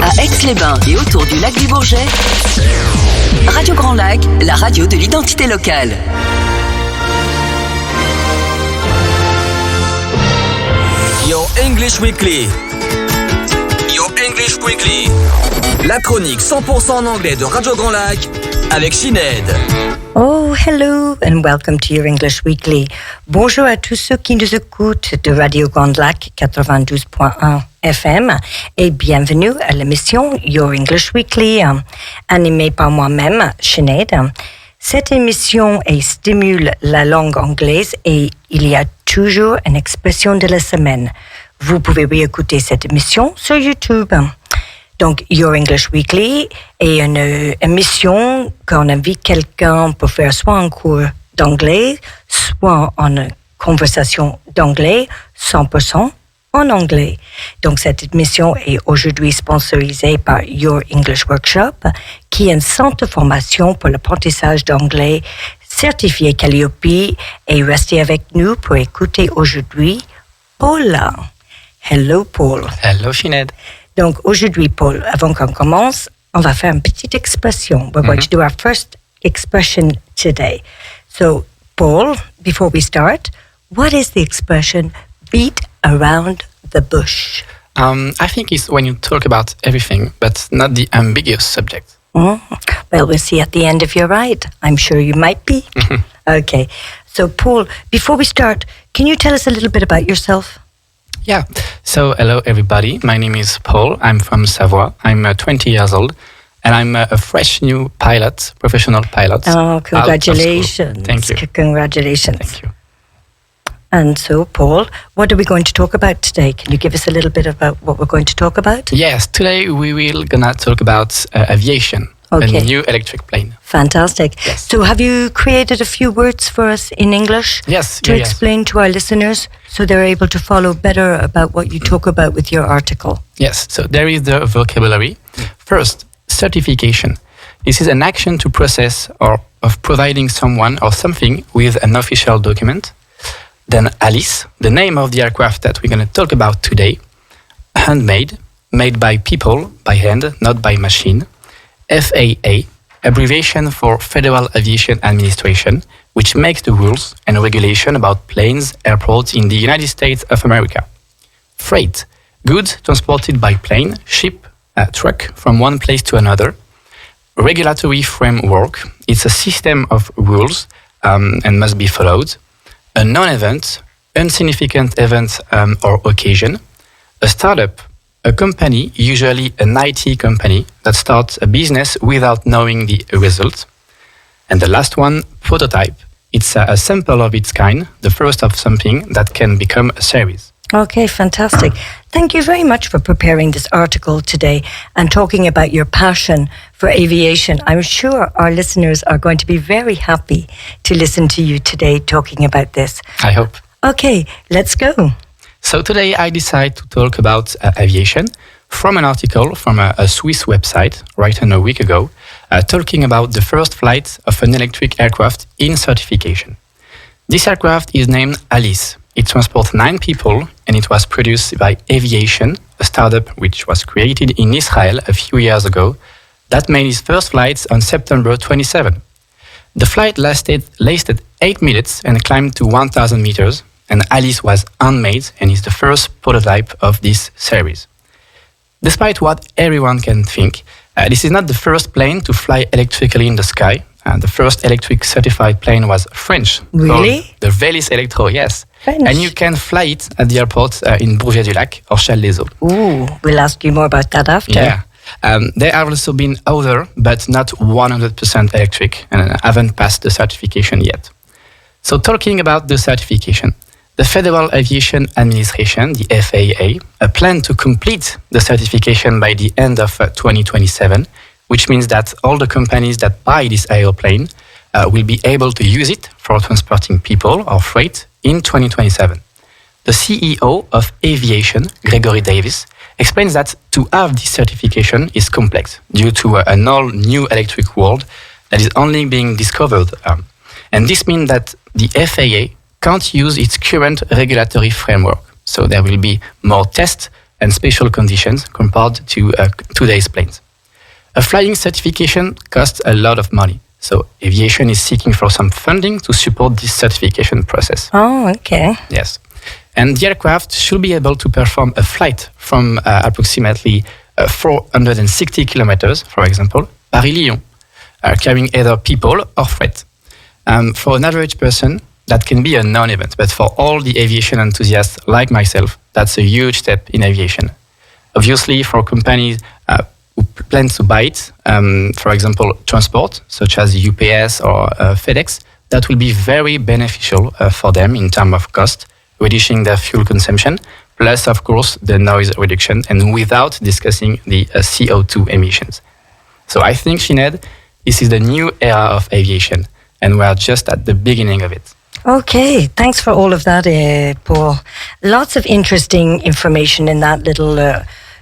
À Aix-les-Bains et autour du lac du Bourget, Radio Grand Lac, la radio de l'identité locale. Your English Weekly. Your English Weekly. La chronique 100% en anglais de Radio Grand Lac avec Sinead. Oh, hello and welcome to Your English Weekly. Bonjour à tous ceux qui nous écoutent de Radio Grand Lac 92.1 FM et bienvenue à l'émission Your English Weekly, animée par moi-même, Sinead. Cette émission stimule la langue anglaise et il y a toujours une expression de la semaine. Vous pouvez réécouter cette émission sur YouTube. Donc, Your English Weekly est une émission qu'on invite quelqu'un pour faire soit un cours d'anglais, soit une conversation d'anglais 100% en anglais. Donc, cette émission est aujourd'hui sponsorisée par Your English Workshop, qui est un centre de formation pour l'apprentissage d'anglais certifié Calliope. Et restez avec nous pour écouter aujourd'hui Paul. Hello, Paul. Hello, Sinead. Donc, aujourd'hui, Paul, avant qu'on commence, on va faire une petite expression. We're going to do our first expression today. So, Paul, before we start, what is the expression beat around the bush? I think it's when you talk about everything, but not the ambiguous subject. Well, we'll see at the end if you're right. I'm sure you might be. Okay. So, Paul, before we start, can you tell us a little bit about yourself? Yeah. So, hello, everybody. My name is Paul. I'm from Savoie. I'm 20 years old, and I'm a fresh new pilot, professional pilot. Oh, congratulations. Thank you. Congratulations. Thank you. And so, Paul, what are we going to talk about today? Can you give us a little bit about what we're going to talk about? Yes, today we will gonna talk about aviation, Okay. a new electric plane. Fantastic. Yes. So have you created a few words for us in English Yes. to explain to our listeners so they're able to follow better about what you talk about with your article? Yes, so there is the vocabulary. First, certification. This is an action to process or of providing someone or something with an official document. Then Alice, the name of the aircraft that we're going to talk about today. Handmade, made by people, by hand, not by machine. FAA, abbreviation for Federal Aviation Administration, which makes the rules and regulation about planes, airports in the United States of America. Freight, goods transported by plane, ship, truck from one place to another. Regulatory framework, it's a system of rules and must be followed. A non-event, insignificant event or occasion. A startup, a company, usually an IT company, that starts a business without knowing the result. And the last one, prototype. It's a sample of its kind, the first of something that can become a series. Okay, fantastic. Thank you very much for preparing this article today and talking about your passion for aviation. I'm sure our listeners are going to be very happy to listen to you today talking about this. I hope. Okay, let's go. So today I decided to talk about aviation from an article from a Swiss website written a week ago, talking about the first flight of an electric aircraft in certification. This aircraft is named Alice. It transports 9 people and it was produced by Aviation, a startup which was created in Israel a few years ago that made its first flights on September 27. The flight lasted 8 minutes and climbed to 1,000 meters, and Alice was handmade and is the first prototype of this series. Despite what everyone can think, this is not the first plane to fly electrically in the sky. The first electric certified plane was French. Really? The Vélis Electro, yes. French. And you can fly it at the airport in Bourget du Lac or Châles-les-Eaux. Ooh, we'll ask you more about that after. Yeah. There have also been other, but not 100% electric, and haven't passed the certification yet. So talking about the certification, the Federal Aviation Administration, the FAA, a plan to complete the certification by the end of 2027, which means that all the companies that buy this aeroplane will be able to use it for transporting people or freight in 2027. The CEO of Aviation, Gregory Davis, explains that to have this certification is complex due to an all-new electric world that is only being discovered. And this means that the FAA can't use its current regulatory framework. So there will be more tests and special conditions compared to today's planes. A flying certification costs a lot of money, so aviation is seeking for some funding to support this certification process. Oh, okay. Yes. And the aircraft should be able to perform a flight from approximately 460 kilometers, for example, Paris-Lyon, carrying either people or freight. For an average person, that can be a non-event, but for all the aviation enthusiasts like myself, that's a huge step in aviation. Obviously, for companies who plan to buy it, for example, transport, such as UPS or FedEx, that will be very beneficial for them in terms of cost, reducing their fuel consumption, plus, of course, the noise reduction, and without discussing the CO2 emissions. So I think, Sinead, this is the new era of aviation, and we are just at the beginning of it. Okay, thanks for all of that, Paul. Lots of interesting information in that little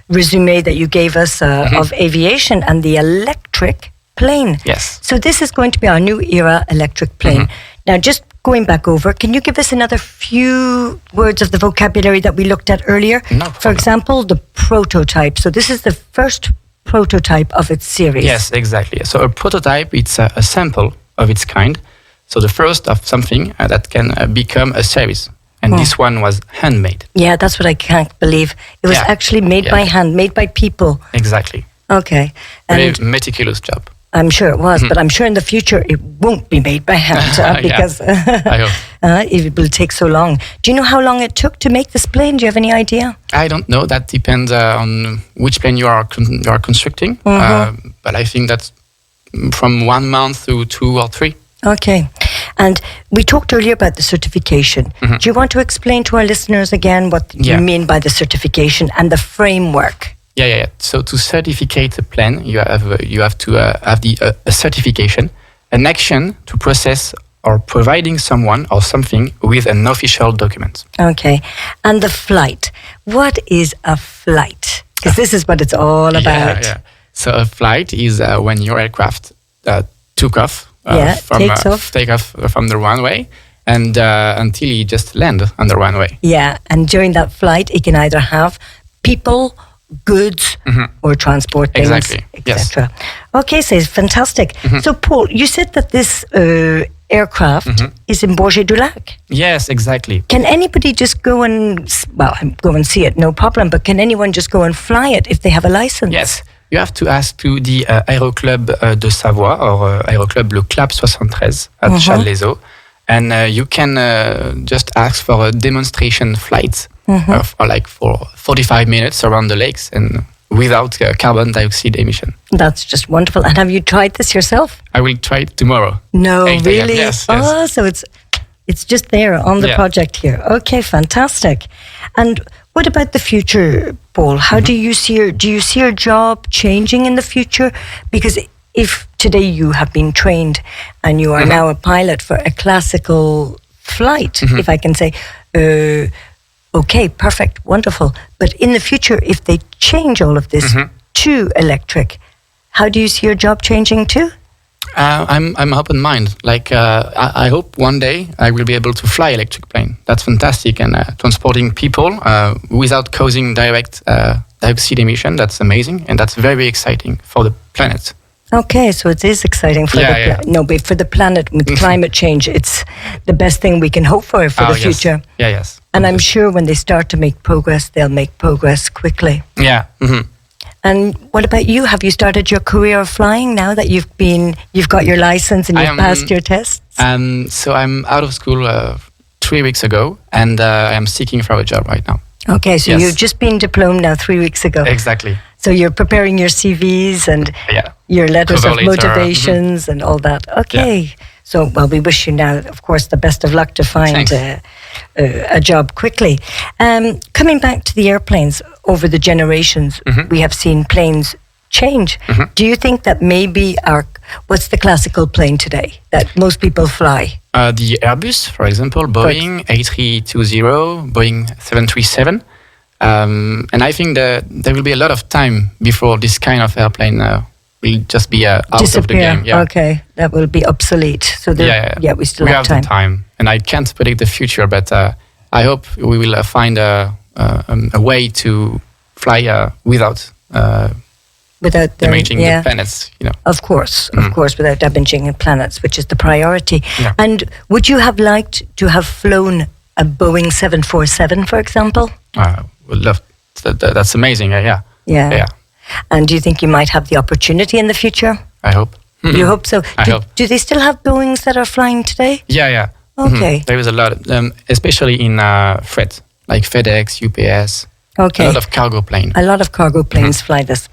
resume that you gave us of aviation and the electric plane. Yes. So this is going to be our new era electric plane. Now, just going back over, can you give us another few words of the vocabulary that we looked at earlier? No For problem. example, the prototype. So this is the first prototype of its series. Yes, exactly. So a prototype, it's a sample of its kind. So the first of something that can become a series. And this one was handmade. Yeah, that's what I can't believe. It was actually made by hand, made by people. Exactly. Okay. Very And meticulous job. I'm sure it was, but I'm sure in the future it won't be made by hand because I hope. it will take so long. Do you know how long it took to make this plane? Do you have any idea? I don't know. That depends on which plane you are constructing. But I think that's from 1 month to 2 or 3. Okay. And we talked earlier about the certification. Do you want to explain to our listeners again what you mean by the certification and the framework? Yeah. So to certificate a plane, you have to have a certification, an action to process or providing someone or something with an official document. Okay. And the flight. What is a flight? Because this is what it's all about. Yeah. So a flight is when your aircraft took off. Take off from the runway and until you just land on the runway. Yeah, and during that flight, it can either have people, goods, or transport things, Exactly, etc. Okay, so it's fantastic. So, Paul, you said that this aircraft is in Bourget-du-Lac. Yes, exactly. Can anybody just go and see it? No problem. But can anyone just go and fly it if they have a license? Yes. You have to ask to the Aéroclub de Savoie or Aéroclub Le Clap 73 at Châles-les-Eaux. And you can just ask for a demonstration flight for 45 minutes around the lakes and without carbon dioxide emission. That's just wonderful. And have you tried this yourself? I will try it tomorrow. No, 8 a.m. really? Yes. Oh, so it's just there on the project here. Okay, fantastic. And what about the future, Paul? How do you see your job changing in the future? Because if today you have been trained and you are now a pilot for a classical flight, if I can say, okay, perfect, wonderful. But in the future, if they change all of this to electric, how do you see your job changing too? I'm open-minded. I hope one day I will be able to fly electric plane. That's fantastic. And transporting people without causing direct dioxide emission, that's amazing. And that's very exciting for the planet. Okay, so it is exciting for but for the planet with climate change, it's the best thing we can hope for the future. Yes. And I'm sure when they start to make progress, they'll make progress quickly. Yeah. And what about you? Have you started your career of flying now that you've got your license and you've passed your tests? So I'm out of school 3 weeks ago, and I'm seeking for a job right now. Okay, so you've just been diplomed now 3 weeks ago. Exactly. So you're preparing your CVs and your letters of motivations and all that. Okay. Yeah. So, we wish you now, of course, the best of luck to find a job quickly. Coming back to the airplanes, over the generations, we have seen planes change. Do you think that maybe what's the classical plane today that most people fly? The Airbus, for example, Boeing A320, Boeing 737. And I think that there will be a lot of time before this kind of airplane will just be out of the game. Yeah. Okay, that will be obsolete. So we still have time. The time. And I can't predict the future, but I hope we will find a way to fly without damaging the planets. Of course, without damaging the planets, which is the priority. Yeah. And would you have liked to have flown a Boeing 747, for example? Would love. That's amazing. Yeah. And do you think you might have the opportunity in the future? I hope. You hope so. I hope. Do they still have Boeings that are flying today? Yeah. Okay. There is a lot, especially in freight, like FedEx, UPS. Okay. A lot of cargo planes. A lot of cargo planes fly this.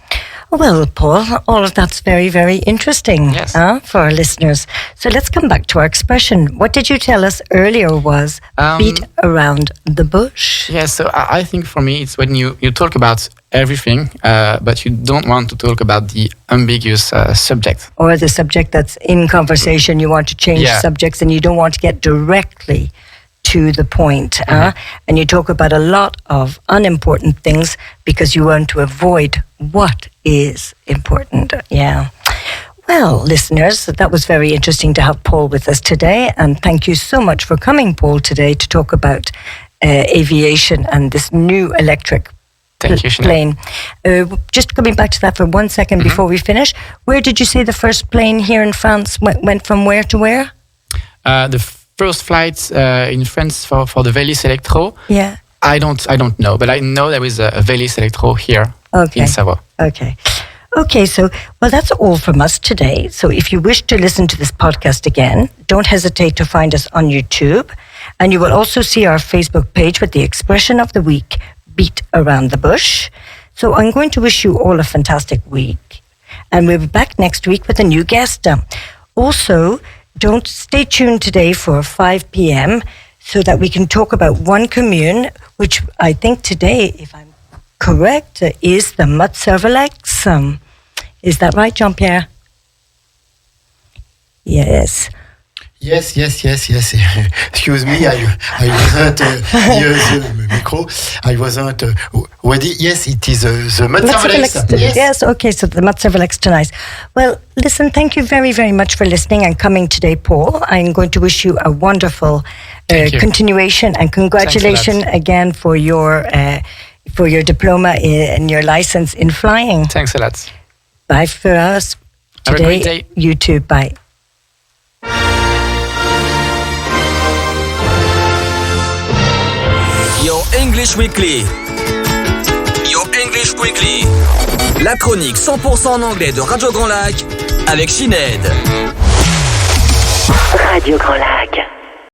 Well, Paul, all of that's very, very interesting for our listeners. So let's come back to our expression. What did you tell us earlier was beat around the bush? Yeah, so I think for me it's when you talk about everything, but you don't want to talk about the ambiguous subject. Or the subject that's in conversation, you want to change subjects and you don't want to get directly to the point. And you talk about a lot of unimportant things because you want to avoid what is important. Yeah. Well, listeners, that was very interesting to have Paul with us today. And thank you so much for coming, Paul, today to talk about aviation and this new electric plane. Just coming back to that for 1 second before we finish. Where did you say the first plane here in France went from where to where? The first flights in France for the Vélis Electro. Yeah. I don't know, but I know there is a Vélis Electro here in Savoie. Okay, so, well, that's all from us today. So if you wish to listen to this podcast again, don't hesitate to find us on YouTube. And you will also see our Facebook page with the expression of the week, beat around the bush. So I'm going to wish you all a fantastic week. And we'll be back next week with a new guest. Also, don't stay tuned today for 5 p.m. so that we can talk about one commune, which I think today, if I'm correct, is the Mat-Servolex. Is that right, Jean-Pierre? Yes. Yes. Excuse me, I wasn't near the micro. I wasn't ready. Yes, it is the Mat-Servolex. Yes, okay, so the Mat-Servolex tonight. Well, listen, thank you very, very much for listening and coming today, Paul. I'm going to wish you a wonderful continuation and congratulations again for your diploma and your license in flying. Thanks a lot. Bye for us today. Have a great day. You too. Bye. Your English Weekly. Your English Weekly. La chronique 100% en anglais de Radio Grand Lac avec Sinead. Radio Grand Lac.